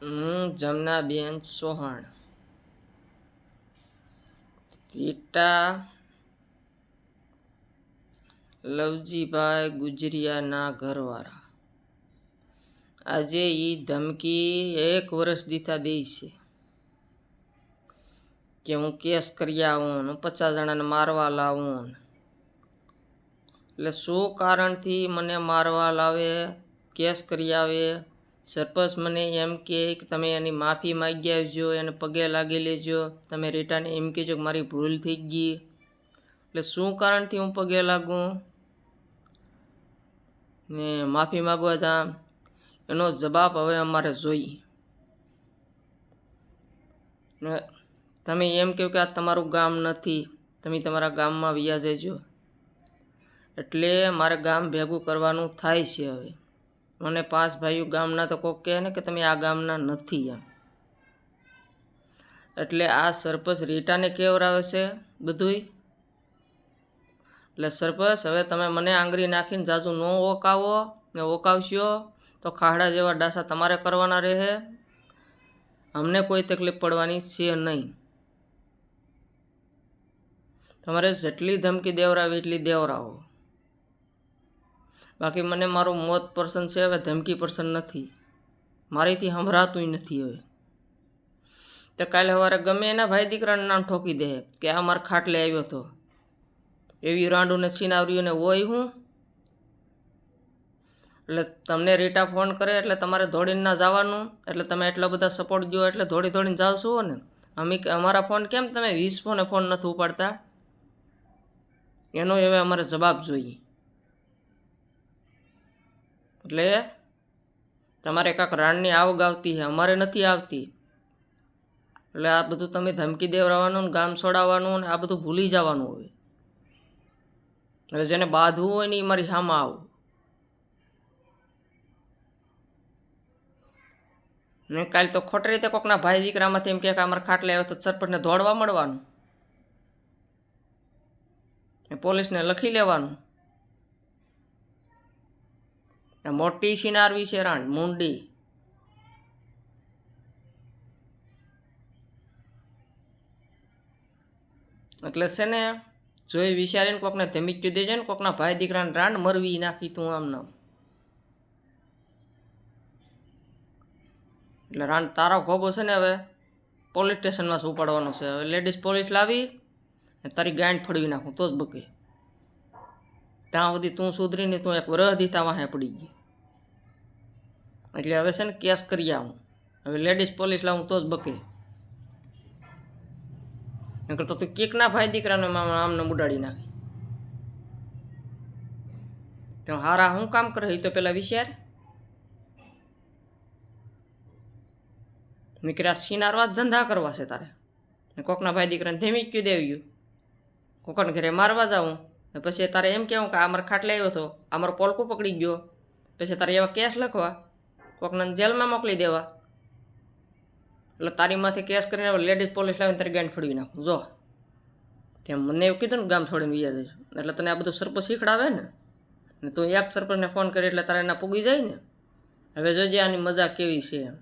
હું જમનાબેન ચૌહાણ, રીટા લવજીભાઈ ગુજરિયાના ઘરવાળા. આજે એ ધમકી 1 વર્ષ દીથા દે છે કે હું કેસ કરી આવું, 50 જણાને મારવા લાવું. એટલે શું કારણથી મને મારવા લાવે, કેસ કરી આવે? સરપંચ મને એમ કહે કે તમે એની માફી માગી આવજો, એને પગે લાગી લેજો. તમે રીટાને એમ કહેજો કે મારી ભૂલ થઈ ગઈ. એટલે શું કારણથી હું પગે લાગું ને માફી માગવા જામ, એનો જવાબ હવે અમારે જોઈએ. ને તમે એમ કહો કે આ તમારું ગામ નથી, તમે તમારા ગામમાં વયા જજો. એટલે મારે ગામ ભેગું કરવાનું થાય છે. હવે મને 5 ભાઈઓ ગામના તો કોક કહે ને કે તમે આ ગામના નથી એમ. એટલે આ સરપંચ રીટાને કેવરાવે છે બધુંય. એટલે સરપંચ હવે તમે મને આંગળી નાખીને જાજુ ન ઓકાવો ને ઓકાવશો તો ખાડા જેવા ડાસા તમારે કરવાના રહે. અમને કોઈ તકલીફ પડવાની છે નહીં. તમારે જેટલી ધમકી દેવરાવી એટલી દેવરાવો. બાકી મને મારું મોત પર્સન છે, હવે ધમકી પર્સન નથી. મારીથી સંભળાતું નથી. હવે તો કાલે સવારે ગમે એના ભાઈ દીકરાનું નામ ઠોકી દે કે આ મારા ખાટલે આવ્યો હતો. એવી રાંડુને છીનાવ્યુંને હોય હું. એટલે તમને રીટા ફોન કરે એટલે તમારે દોડીને ના જવાનું. એટલે તમે એટલા બધા સપોર્ટ દો એટલે દોડીને જાઓ છો ને. અમારા ફોન કેમ તમે 20 ફોન નથી ઉપાડતા? એનો હવે અમારે જવાબ જોઈએ. એટલે તમારે કાંક રાણની આવક આવતી છે, અમારે નથી આવતી. એટલે આ બધું તમે ધમકી દેવરાવાનું ને ગામ છોડાવવાનું ને આ બધું ભૂલી જવાનું. હવે જેને બાંધવું હોય ને એ મારી સામે આવું ને. કાલે તો ખોટી રીતે કોકના ભાઈ દીકરામાંથી એમ કે અમારા ખાટલે આવ્યો તો સરપંચને દોડવા મળવાનું ને પોલીસને લખી લેવાનું. મોટી સિનારવી છે રાણ મુંડી. એટલે છે ને જોઈ વિચારીને કોકને ધમકી દેજે ને કોકના ભાઈ દીકરાને રાંડ મરવી નાખી તું આમ નામ. એટલે રાંડ તારો ભોગો છે ને હવે પોલીસ સ્ટેશનમાં ઉપાડવાનો છે. હવે લેડીઝ પોલીસ લાવી તારી ગાંઠ ફળવી નાખું તો જ બકે. ત્યાં સુધી તું સુધરીને તું એક વરહ દીધા વાહે પડી ગઈ. એટલે હવે છે ને કેસ કરી આવું. હવે લેડીઝ પોલીસ લાવું તો જ બકે. નકર તો તું કેકના ભાઈ દીકરાને આમને ઉડાડી નાખી. તો હારા શું કામ કરે એ તો પેલા વિચાર. નીકળ્યા સિનારવા ધંધા કરવા છે તારે. કોકના ભાઈ દીકરાને ધમકી દેવ્યું, કોકને ઘરે મારવા જાઉં. પછી તારે એમ કહેવું કે આ મારા ખાટલે આવ્યો હતો, આ મારો પોલકું પકડી ગયો. પછી તારે એવા કેસ લખવા, કોકને જેલમાં મોકલી દેવા. એટલે તારીમાંથી કેસ કરીને લેડીઝ પોલીસ લાવીને તારી ગાંઠ ફળવી નાખું. જો ત્યાં મને એવું કીધું ને ગામ છોડીને વિયા જઈશ. એટલે તને આ બધું સરપંચ શીખડાવે ને તું એક સરપંચને ફોન કરી એટલે તારે એના પૂગી જાય ને. હવે જોજે આની મજા કેવી છે એમ.